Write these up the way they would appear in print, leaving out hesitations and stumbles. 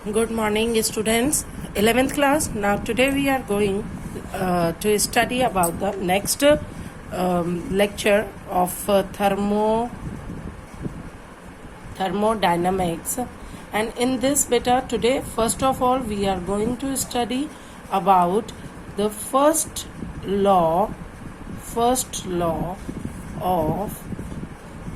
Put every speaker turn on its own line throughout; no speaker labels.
Good morning, students. 11th class. Now, today we are going to study about the next lecture of thermodynamics. And in this beta today, first of all, we are going to study about the first law of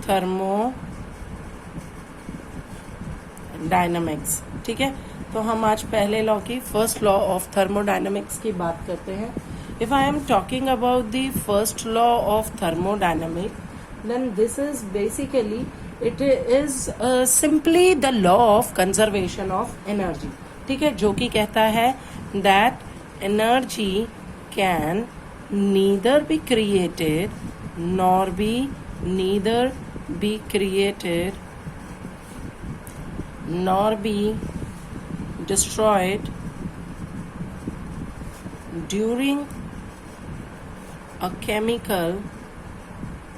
thermodynamics. ठीक है, तो हम आज पहले law की first law of thermodynamics की बात करते हैं. If I am talking about the first law of thermodynamic, then this is basically it is simply the law of conservation of energy. ठीक है, जो कि कहता है that energy can neither be created nor be destroyed during a chemical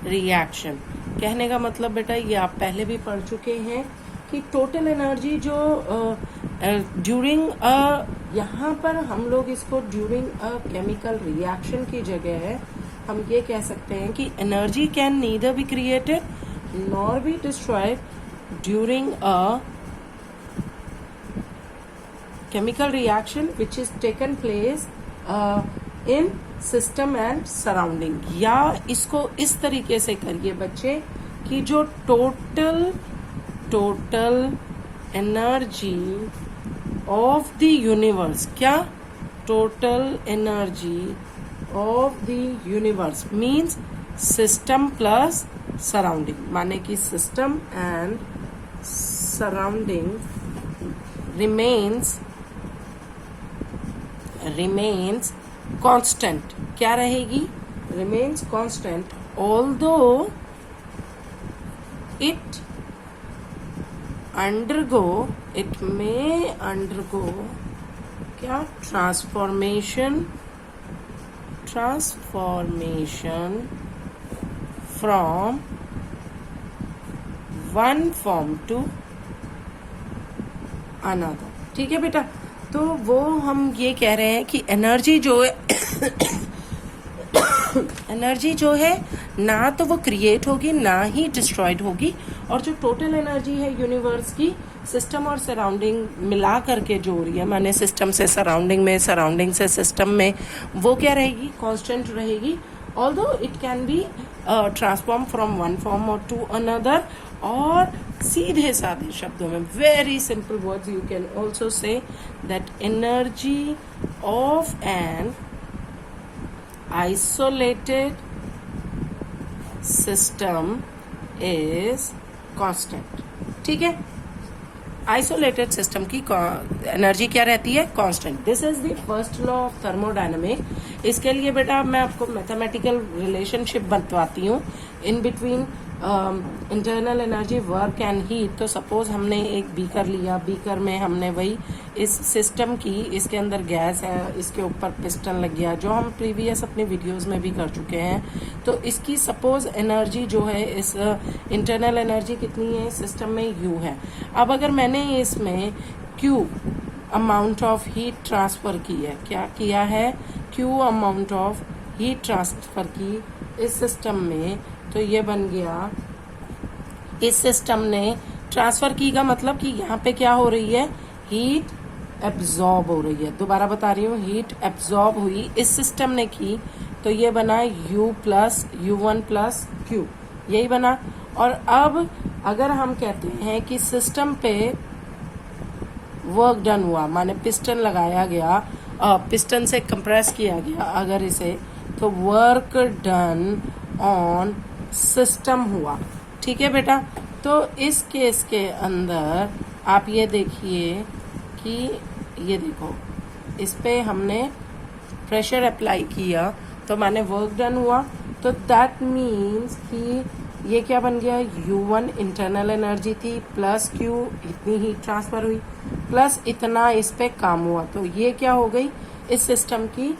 reaction. कहने का मतलब बेटा ये आप पहले भी पढ़ चुके हैं कि टोटल एनर्जी जो ड्यूरिंग यहाँ पर हम लोग इसको ड्यूरिंग अ केमिकल रिएक्शन की जगह है हम ये कह सकते हैं कि energy can neither be created nor be destroyed during a chemical reaction which is taken place in system and surrounding. या इसको इस तरीके से करिए बच्चे कि जो total energy of the universe, क्या total energy of the universe means system plus surrounding, माने कि system and surrounding remains constant. क्या रहेगी? remains constant although it may undergo क्या transformation from one form to another. ठीक है बेटा, तो वो हम ये कह रहे हैं कि एनर्जी जो है ना तो वो क्रिएट होगी ना ही डिस्ट्रॉयड होगी, और जो टोटल एनर्जी है यूनिवर्स की सिस्टम और सराउंडिंग मिला करके जो हो रही है, माने सिस्टम से सराउंडिंग में, सराउंडिंग से सिस्टम में, वो क्या रहेगी? कांस्टेंट रहेगी. Although it can be transform from one form और टू अनदर. और सीधे साधे शब्दों में, very simple words, you can also say that energy of an isolated system is constant. ठीक है, आइसोलेटेड सिस्टम की एनर्जी क्या रहती है? Constant. This is the first law of thermodynamic. इसके लिए बेटा मैं आपको मैथमेटिकल रिलेशनशिप बतवाती हूँ in between internal energy, work and heat. तो सपोज हमने एक बीकर लिया, बीकर में हमने वही इस सिस्टम की, इसके अंदर गैस है, इसके ऊपर पिस्टन लग गया, जो हम प्रीवियस अपने वीडियोस में भी कर चुके हैं. तो इसकी सपोज एनर्जी जो है, इस इंटरनल एनर्जी कितनी है सिस्टम में? U है. अब अगर मैंने इसमें Q amount of heat transfer की है, क्या किया है? Q amount of heat transfer की इस सिस्टम में, तो ये बन गया, इस सिस्टम ने ट्रांसफर की का मतलब कि यहाँ पे क्या हो रही है? हीट एब्जॉर्ब हो रही है. दोबारा बता रही हूँ, हीट एब्जॉर्ब हुई, इस सिस्टम ने की, तो ये बना U1 प्लस Q, यही बना. और अब अगर हम कहते हैं कि सिस्टम पे वर्क डन हुआ, माने पिस्टन लगाया गया, पिस्टन से कंप्रेस किया गया अगर इसे, तो वर्क डन ऑन सिस्टम हुआ. ठीक है बेटा, तो इस केस के अंदर आप ये देखिए कि ये देखो, इस पे हमने प्रेशर अप्लाई किया तो माने वर्क डन हुआ. तो दैट मीन्स कि ये क्या बन गया? U1 इंटरनल एनर्जी थी प्लस Q इतनी ही ट्रांसफर हुई प्लस इतना इस पे काम हुआ, तो ये क्या हो गई? इस सिस्टम की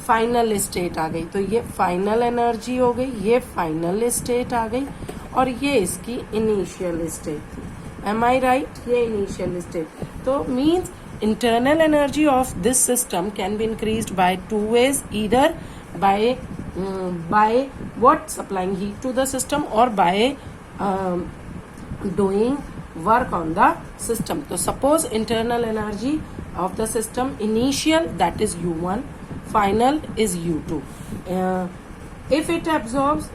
फाइनल स्टेट आ गई. तो ये फाइनल एनर्जी हो गई, ये फाइनल स्टेट आ गई, और ये इसकी इनिशियल स्टेट थी. एम आई राइट? ये इनिशियल स्टेट. तो means internal energy of this system can be increased by two ways, either by what, supplying heat to the system, or by doing work on the system. So suppose internal energy of the system initial, that is U1, final is U2. If it absorbs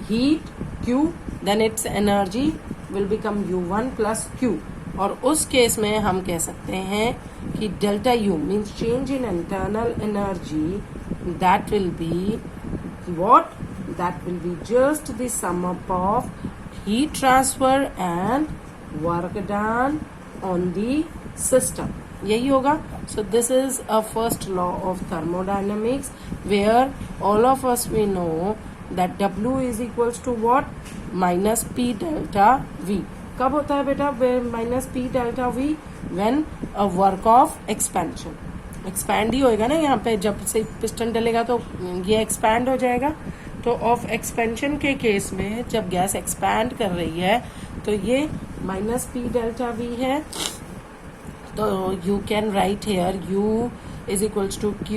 heat Q, then its energy will become U1 plus Q. और उस case में हम कह सकते हैं कि delta U means change in internal energy, that will be what, that will be just the sum up of heat transfer and work done on the system. यही होगा. So this is a first law of thermodynamics where all of us we know that W is equals to what, minus P delta V. कब होता है बेटा minus P delta V? When a work of expansion. Expand ही होएगा ना यहाँ पे, जब से पिस्टन डलेगा तो ये एक्सपैंड हो जाएगा. तो ऑफ एक्सपेंशन के केस में जब गैस एक्सपैंड कर रही है तो ये माइनस P डेल्टा V है. तो you can write here U is equals to Q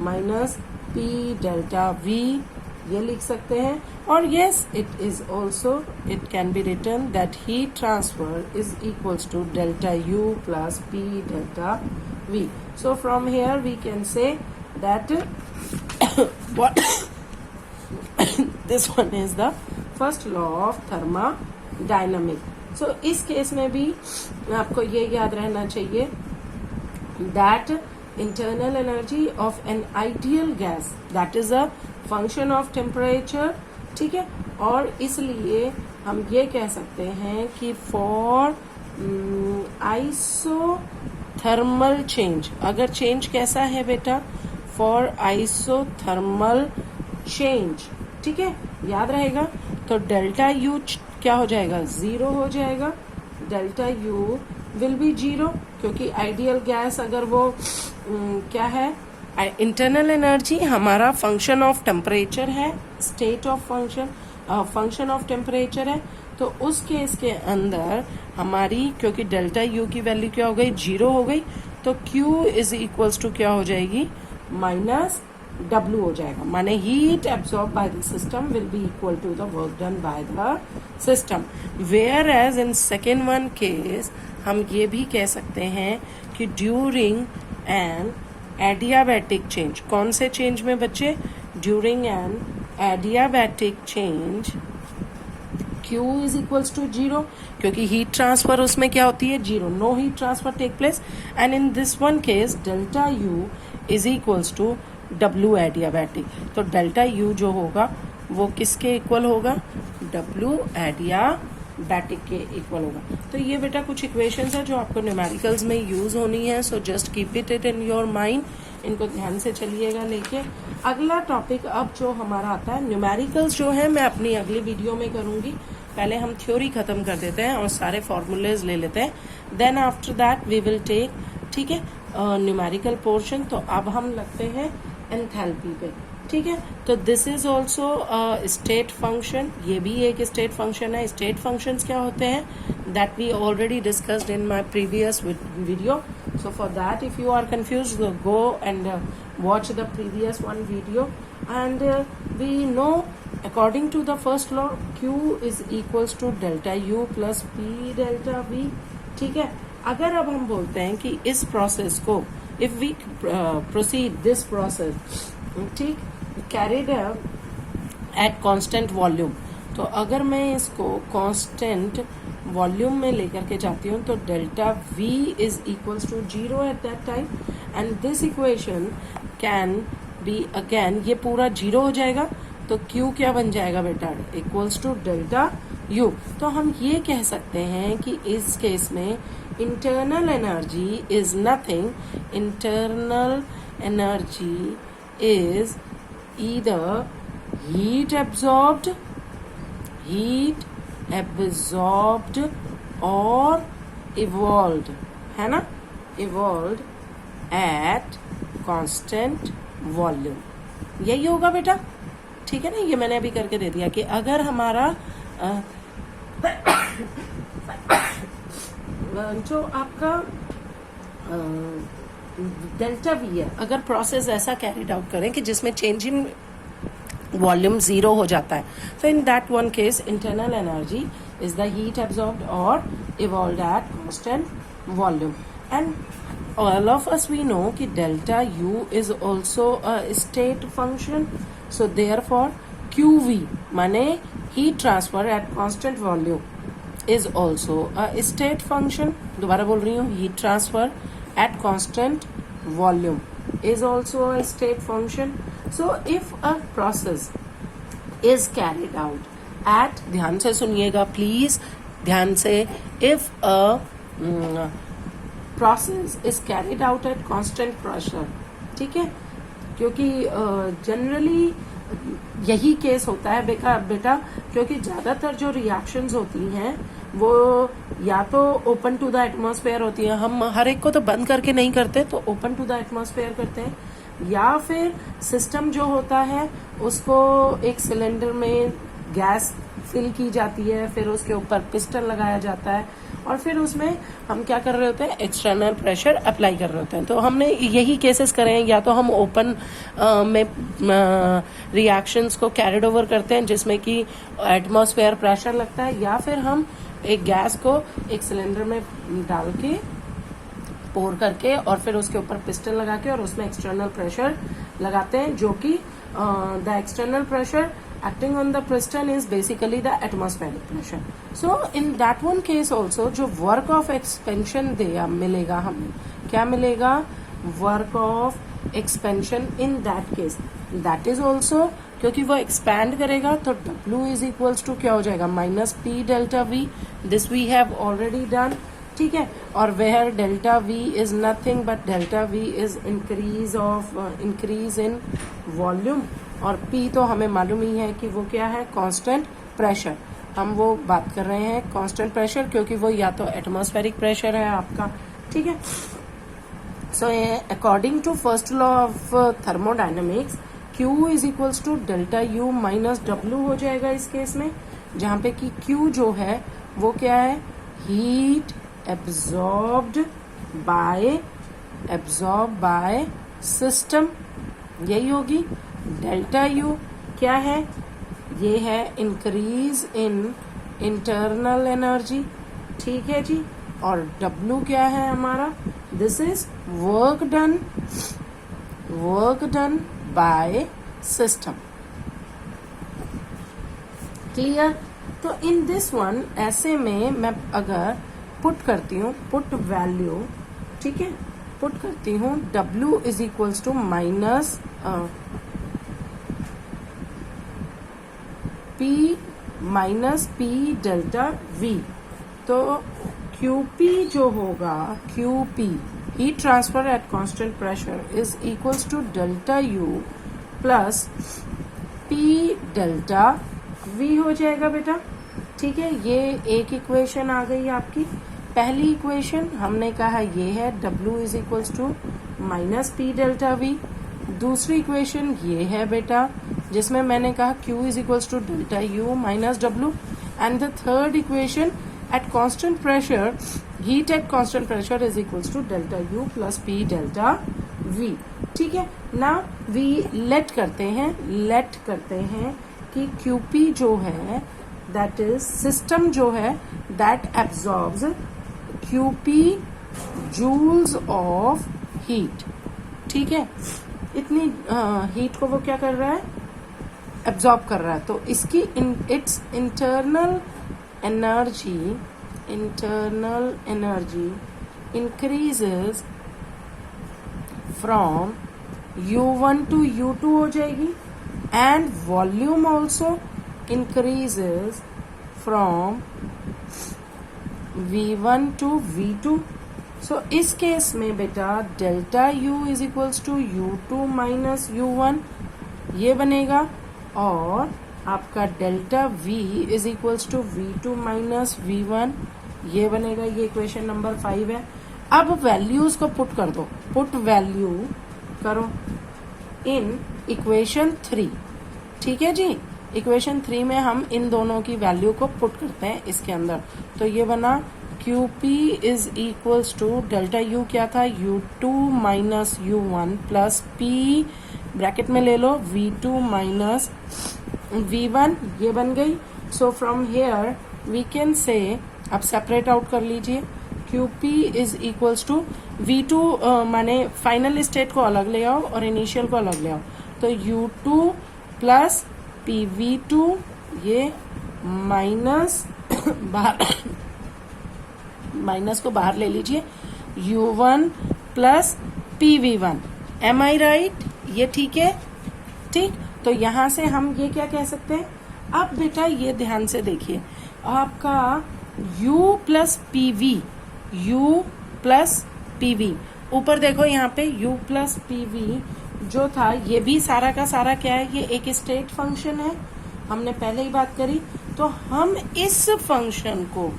minus P delta V, ये लिख सकते हैं. और yes, it is also, it can be written that heat transfer is equals to delta U plus P delta V. So from here we can say that what this one is the first law of thermodynamics. So इस case में भी आपको ये याद रहना चाहिए that internal energy of an ideal gas, that is a function of temperature. ठीक है. और इसलिए हम ये कह सकते हैं कि फॉर आइसोथर्मल चेंज, अगर चेंज कैसा है बेटा, फॉर आइसोथर्मल चेंज, ठीक है, याद रहेगा. तो डेल्टा यू क्या हो जाएगा, जीरो हो जाएगा. Delta U will be zero, क्योंकि आइडियल गैस अगर वो क्या है, इंटरनल एनर्जी हमारा फंक्शन ऑफ टेम्परेचर है, state of function of temperature है. तो उस केस के अंदर हमारी, क्योंकि डेल्टा यू की वैल्यू क्या हो गई, जीरो हो गई, तो Q इज इक्वल्स टू क्या हो जाएगी, माइनस W हो जाएगा. माने heat absorb by the system will be equal to the work done by the system. Whereas in second one case हम ये भी कह सकते हैं कि ड्यूरिंग एन एडियाबैटिक चेंज, कौन से चेंज में बच्चे, during an adiabatic change Q is equals to zero, क्योंकि हीट ट्रांसफर उसमें क्या होती है, zero, no heat transfer take place. And in this one case delta U is equals to W adiabatic. तो डेल्टा U जो होगा वो किसके इक्वल होगा, W एडियाबैटिक के इक्वल होगा. तो ये बेटा कुछ इक्वेशंस है जो आपको न्यूमेरिकल्स में यूज होनी है. So just keep it in your mind, इनको ध्यान से चलिएगा लेके. अगला टॉपिक अब जो हमारा आता है, न्यूमेरिकल्स जो है मैं अपनी अगली वीडियो में करूंगी. पहले हम थ्योरी खत्म कर देते हैं और सारे फॉर्मूलेज ले लेते हैं. Then after that we will take, ठीक है, न्यूमेरिकल पोर्शन. तो अब हम लगते हैं एंथैल्पी पे. ठीक है. तो this is also state function, ये भी एक स्टेट फंक्शन है. स्टेट फंक्शंस क्या होते हैं, that we already discussed in my previous video. So for that, if you are confused, go and watch the previous one video. And we know, according to the first law, Q is equals to delta U plus P delta V. ठीक है. अगर अब हम बोलते हैं कि इस process को, if we proceed this process, ठीक, carried at constant volume, तो अगर मैं इसको कांस्टेंट वॉल्यूम में लेकर के जाती हूँ तो delta V is equals to zero at that time. And this equation can be again, ये पूरा जीरो हो जाएगा. तो Q क्या बन जाएगा बेटा, इक्वल्स टू डेल्टा U. तो हम ये कह सकते हैं कि इस केस में internal energy is nothing, internal energy is either heat absorbed or evolved, है ना, evolved at constant volume. यही होगा बेटा. ठीक है ना. ये मैंने अभी करके दे दिया कि अगर हमारा जो आपका डेल्टा वी है, अगर प्रोसेस ऐसा कैरिड आउट करें कि जिसमें चेंज इन वॉल्यूम जीरो हो जाता है, तो in that one case internal energy is the heat absorbed और evolved at constant volume. And all of us we know कि delta u is also a state function, so therefore qv माने heat transfer at constant volume is also a state function. दोबारा बोल रही हूँ, heat transfer at constant volume is also a state function. So if a process is carried out at, ध्यान से सुनिएगा please, ध्यान से, if a process is carried out at constant pressure, ठीक है, क्योंकि जनरली यही केस होता है बेटा, क्योंकि ज्यादातर जो रिएक्शंस होती हैं वो या तो ओपन टू द एटमॉस्फेयर होती है, हम हर एक को तो बंद करके नहीं करते, तो ओपन टू द एटमॉस्फेयर करते हैं, या फिर सिस्टम जो होता है उसको एक सिलेंडर में गैस फिल की जाती है, फिर उसके ऊपर पिस्टन लगाया जाता है और फिर उसमें हम क्या कर रहे होते हैं, एक्सटर्नल प्रेशर अप्लाई कर रहे होते हैं. तो हमने यही केसेस करे हैं, या तो हम ओपन में रिएक्शंस को कैरिड ओवर करते हैं जिसमें कि एटमॉस्फेयर प्रेशर लगता है, या फिर हम एक गैस को एक सिलेंडर में डाल के पोर करके और फिर उसके ऊपर पिस्टन लगा के और उसमें एक्सटर्नल प्रेशर लगाते हैं, जो कि the external pressure acting on the piston is basically the atmospheric pressure. So in that one case also जो work of expansion देगा मिलेगा हमें, क्या मिलेगा, work of expansion in that case, that is also, क्योंकि वो expand करेगा तो W is equals to क्या हो जाएगा, minus P delta V. This we have already done, ठीक है. और where delta V is nothing but delta V is increase in volume, और P तो हमें मालूम ही है कि वो क्या है, कांस्टेंट प्रेशर. हम वो बात कर रहे हैं कांस्टेंट प्रेशर, क्योंकि वो या तो एटमॉस्फेरिक प्रेशर है आपका, ठीक है. So according to first law of thermodynamics, Q is equals to delta U minus W हो जाएगा इस केस में, जहां पे कि Q जो है वो क्या है, हीट एब्जॉर्ब्ड बाय सिस्टम, यही होगी. डेल्टा यू क्या है, ये है इंक्रीज इन इंटरनल एनर्जी, ठीक है जी. और डब्ल्यू क्या है हमारा, this is work done by system. Clear. तो इन दिस वन ऐसे में मैं अगर पुट करती हूँ, पुट वैल्यू, ठीक है, पुट करती हूँ W is equals to minus P delta V. तो QP जो होगा, QP heat transfer at constant pressure is equals to delta U plus P delta V हो जाएगा बेटा, ठीक है. ये एक इक्वेशन आ गई आपकी. पहली इक्वेशन हमने कहा ये है W is equals to minus P delta V. दूसरी इक्वेशन ये है बेटा, जिसमें मैंने कहा Q is equals to delta U minus W. And the third equation at constant pressure, heat at constant pressure is equals to delta U plus P delta V, ठीक है. Now we let करते हैं कि QP जो है, that is system जो है, that absorbs QP joules of heat, ठीक है. इतनी हीट को वो क्या कर रहा है, एब्जॉर्ब कर रहा है. तो इसकी its internal energy increases from U1 to U2 हो जाएगी, and volume also increases from V1 to V2. So इस केस में बेटा delta U is equals to U2 minus U1 ये बनेगा, और आपका delta V is equals to V2 minus V1 ये बनेगा. ये इक्वेशन नंबर 5 है. अब वैल्यूज को पुट कर दो, पुट वैल्यू करो इन इक्वेशन 3, ठीक है जी. इक्वेशन 3 में हम इन दोनों की वैल्यू को पुट करते हैं इसके अंदर. तो ये बना QP is equals to delta U क्या था, U2 minus U1 plus P bracket में ले लो V2 माइनस V1, ये बन गई. So from here we can say, अब सेपरेट आउट कर लीजिए. QP is equals to V2 माने फाइनल स्टेट को अलग ले आओ और इनिशियल को अलग ले आओ, तो U2 प्लस PV2, ये माइनस बाहर माइनस को बाहर ले लीजिए, U1 प्लस PV1. एम आई राइट? ये ठीक है. ठीक, तो यहां से हम ये क्या कह सकते हैं. अब बेटा ये ध्यान से देखिए, आपका U plus PV, U plus PV, ऊपर देखो यहाँ पे U प्लस PV जो था, ये भी सारा का सारा क्या है, ये एक स्टेट फंक्शन है, हमने पहले ही बात करी. तो हम इस फंक्शन को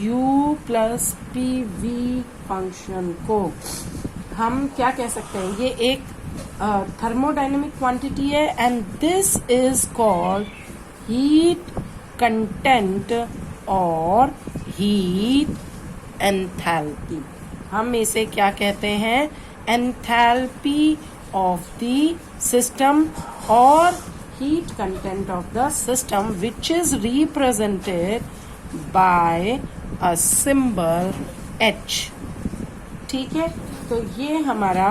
U प्लस PV फंक्शन को हम क्या कह सकते हैं, ये एक थर्मोडाइनमिक क्वांटिटी है and this is called heat content और हीट एंथैल्पी. हम इसे क्या कहते हैं, एंथैल्पी ऑफ द सिस्टम और heat content of the system which is represented by a symbol H. ठीक है, तो ये हमारा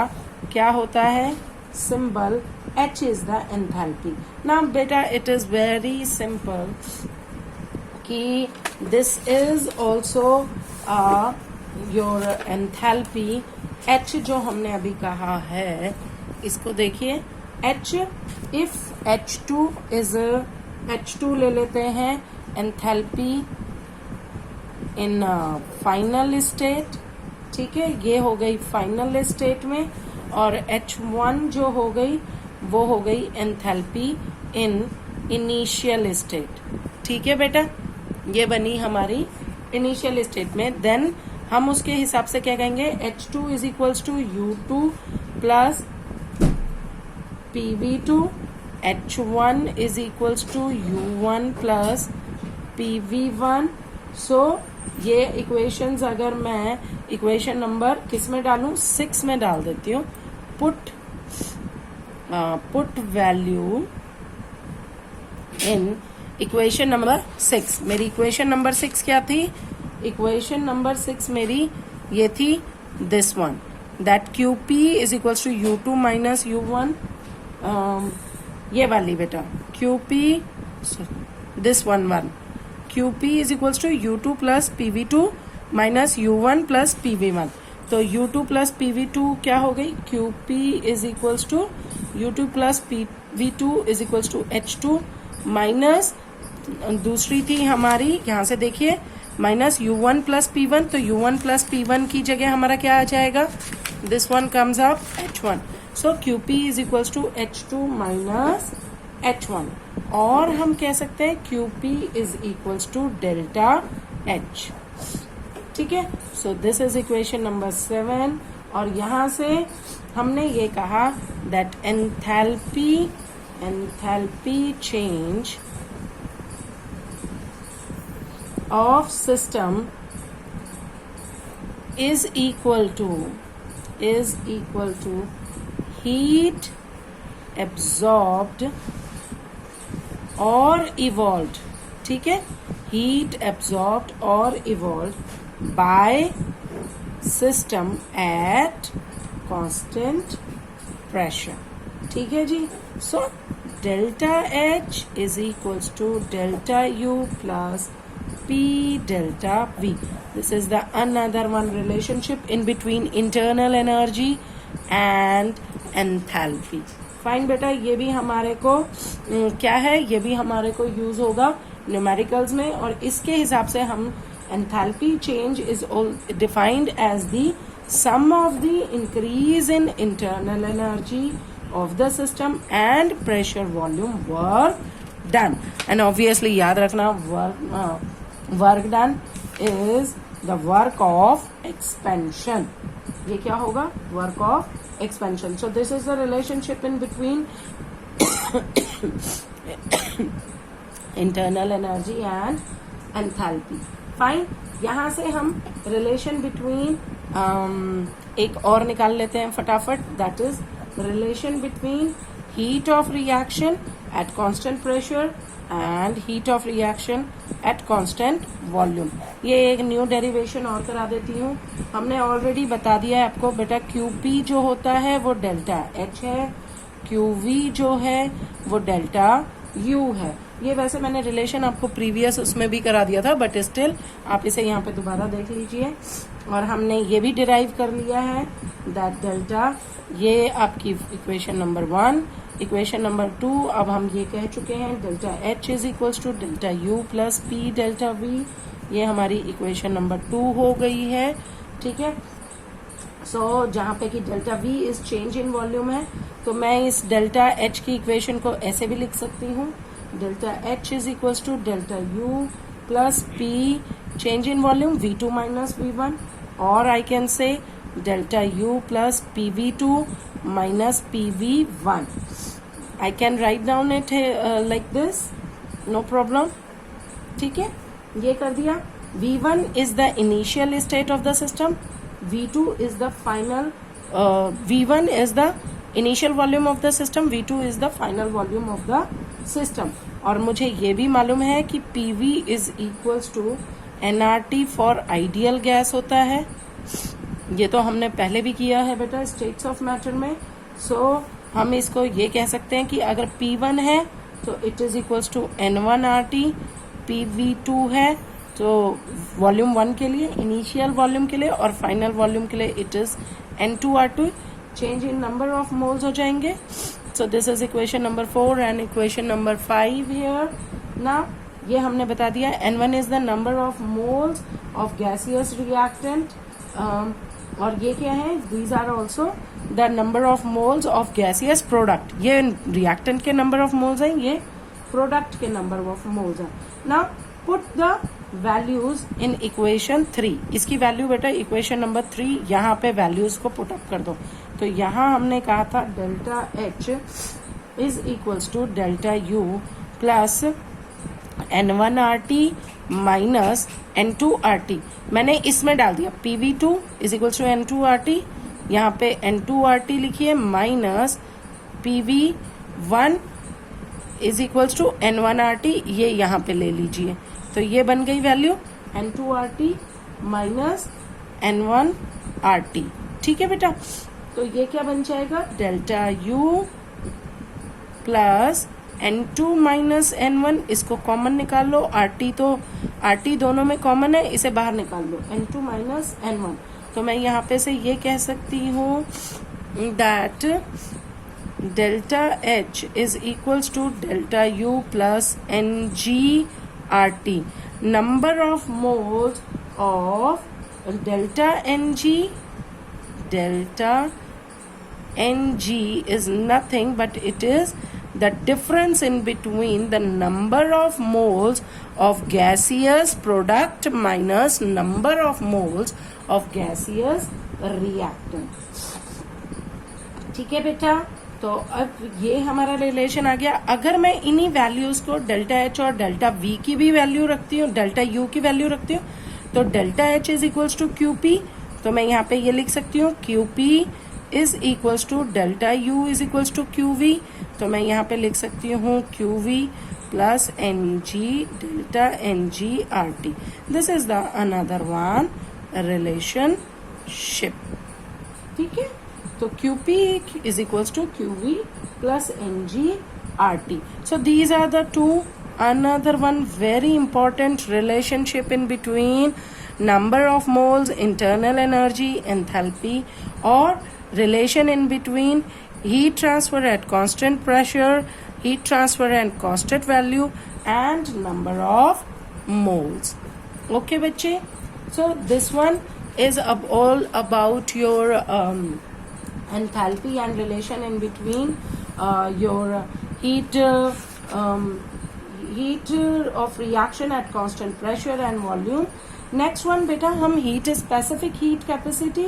क्या होता है, symbol H is the enthalpy. Now बेटा इट इज वेरी सिंपल कि this is also your enthalpy. H जो हमने अभी कहा है, इसको देखिए, H if H2 is H2 ले लेते हैं, एंथैल्पी इन फाइनल स्टेट. ठीक है, ये हो गई फाइनल स्टेट में, और H1 जो हो गई वो हो गई एंथैल्पी इन इनिशियल स्टेट. ठीक है बेटा, ये बनी हमारी इनिशियल स्टेट में. देन हम उसके हिसाब से क्या कहेंगे, H2 is equals to U2 plus PV2, H1 is equals to U1 plus PV1. So ये इक्वेशंस अगर मैं इक्वेशन नंबर किस में डालूं, 6 में डाल देती हूँ. Put value in equation number 6. मेरी इक्वेशन नंबर 6 क्या थी, इक्वेशन नंबर 6 मेरी ये थी, this one, that QP is equals to U2 minus U1. ये वाली बेटा, QP this one QP is equals to U2 plus PV2 minus U1 plus PV1. तो U2 प्लस PV2 क्या हो गई, QP is equals to U2 plus PV2 is equals to H2 minus दूसरी थी हमारी, यहाँ से देखिए, माइनस U1 प्लस P1. तो U1 प्लस P1 की जगह हमारा क्या आ जाएगा, this one comes up H1. So QP is equals to H2 minus H1. और हम कह सकते हैं QP is equals to delta H. ठीक है, so this is equation number 7. और यहां से हमने ये कहा that enthalpy change of system is equal to heat absorbed or evolved. ठीक है, heat absorbed or evolved by system at constant pressure. ठीक है जी. So delta H is equals to delta U plus P delta V. This is the another one relationship in between internal energy and enthalpy. Fine बेटा, ये भी हमारे को क्या है, ये भी हमारे को यूज होगा न्यूमेरिकल्स में. और इसके हिसाब से हम enthalpy change is defined as the sum of the increase in internal energy of the system and pressure volume work done. And obviously याद रखना, work done is the work of expansion. ये क्या होगा, work of expansion. So this is the relationship in between internal energy and enthalpy. Fine. यहाँ से हम relation between एक और निकाल लेते हैं फटाफट, that is relation between heat of reaction at constant pressure and heat of reaction at constant volume. ये एक न्यू डेरिवेशन और करा देती हूँ। हमने ऑलरेडी बता दिया है आपको बेटा, QP जो होता है वो डेल्टा H है, QV जो है वो डेल्टा U है। ये वैसे मैंने रिलेशन आपको प्रीवियस उसमें भी करा दिया था, बट स्टिल आप इसे यहाँ पे दोबारा देख लीजिए। और हमने ये भी डिराइव कर लिया है दैट डेल्टा, ये आपकी इक्वेशन नंबर 1। इक्वेशन नंबर 2 अब हम ये कह चुके हैं डेल्टा H is equals to delta U plus P delta V। ये हमारी इक्वेशन नंबर 2 हो गई है, ठीक है। सो जहाँ पे कि delta V is change in volume है, तो मैं इस डेल्टा H की इक्वेशन को ऐसे भी लिख सकती हूँ, delta H is equals to delta U plus P change in volume V2 minus V1, और I can say delta U plus PV2 minus PV1. I can write down it like this, no problem. ठीक है, ये कर दिया। V1 is the initial state of the system, V2 is the final, V1 is the initial volume of the system, V2 is the final volume of the system। और मुझे ये भी मालूम है कि PV is equals to nRT for ideal gas होता है। ये तो हमने पहले भी किया है बेटा स्टेट्स ऑफ मैटर में। सो हम इसको ये कह सकते हैं कि अगर P1 है तो it is equals to N1RT, PV2 है तो वॉल्यूम 1 के लिए, इनिशियल वॉल्यूम के लिए, और फाइनल वॉल्यूम के लिए it is N2R2। Change in number of moles हो जाएंगे। So this is equation number 4 and equation number 5 here. ना ये हमने बता दिया, N1 is the number of moles of gaseous reactant, और ये क्या है, these are also the number of moles of gaseous product. ये रिएक्टेंट के नंबर ऑफ मोल्स हैं, ये प्रोडक्ट के नंबर ऑफ मोल्स हैं। Now put the values in equation 3। इसकी वैल्यू बेटा इक्वेशन नंबर 3 यहाँ पे वैल्यूज को पुट अप कर दो। तो यहाँ हमने कहा था delta H is equals to delta U plus N1RT minus N2RT। मैंने इसमें डाल दिया PV2 is equals to N2RT, यहाँ पे N2RT लिखिए, minus PV1 is equals to N1RT, ये यहाँ पे ले लीजिए। तो ये बन गई वैल्यू N2RT माइनस N1RT। ठीक है बेटा, तो ये क्या बन जाएगा, delta U plus N2 minus N1, इसको कॉमन निकाल लो, RT दोनों में कॉमन है, इसे बाहर निकाल लो, N2 माइनस N1। तो मैं यहाँ पे से ये कह सकती हूँ that delta H is equals to delta U plus NG/RT। Number of moles of delta NG is nothing but it is the difference in between the number of moles of gaseous product minus number of moles of gaseous reactant। ठीक है बेटा, तो अब ये हमारा relation आ गया। अगर मैं इन्हीं वैल्यूज को डेल्टा H और डेल्टा V की भी वैल्यू रखती हूँ, डेल्टा U की वैल्यू रखती हूँ, तो delta H is equals to QP। तो मैं यहाँ पे ये लिख सकती हूँ QP is equals to delta U is equals to QV। तो मैं यहाँ पे लिख सकती हूँ QV plus NG delta NG/RT। This is the another one relationship. ठीक है, तो QP is equals to QV plus NG/RT। So these are the two. Another one very important relationship in between number of moles, internal energy, enthalpy, or relation in between heat transfer at constant pressure, heat transfer at constant value, and number of moles. Okay बच्चे, so this one is all about your enthalpy and relation in between your heat of reaction at constant pressure and volume. Next one बेटा, हम heat specific heat capacity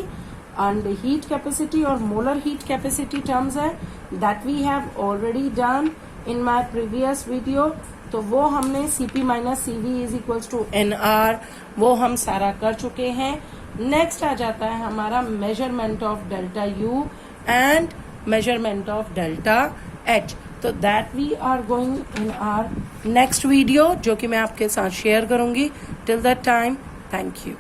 and heat capacity or molar heat capacity terms है, that we have already done in my previous video। तो वो हमने Cp minus CV is equals to NR, वो हम सारा कर चुके हैं। नेक्स्ट आ जाता है हमारा measurement of delta U and measurement of delta H। तो that we are going in our next video, जो कि मैं आपके साथ शेयर करूंगी। Till that time, thank you.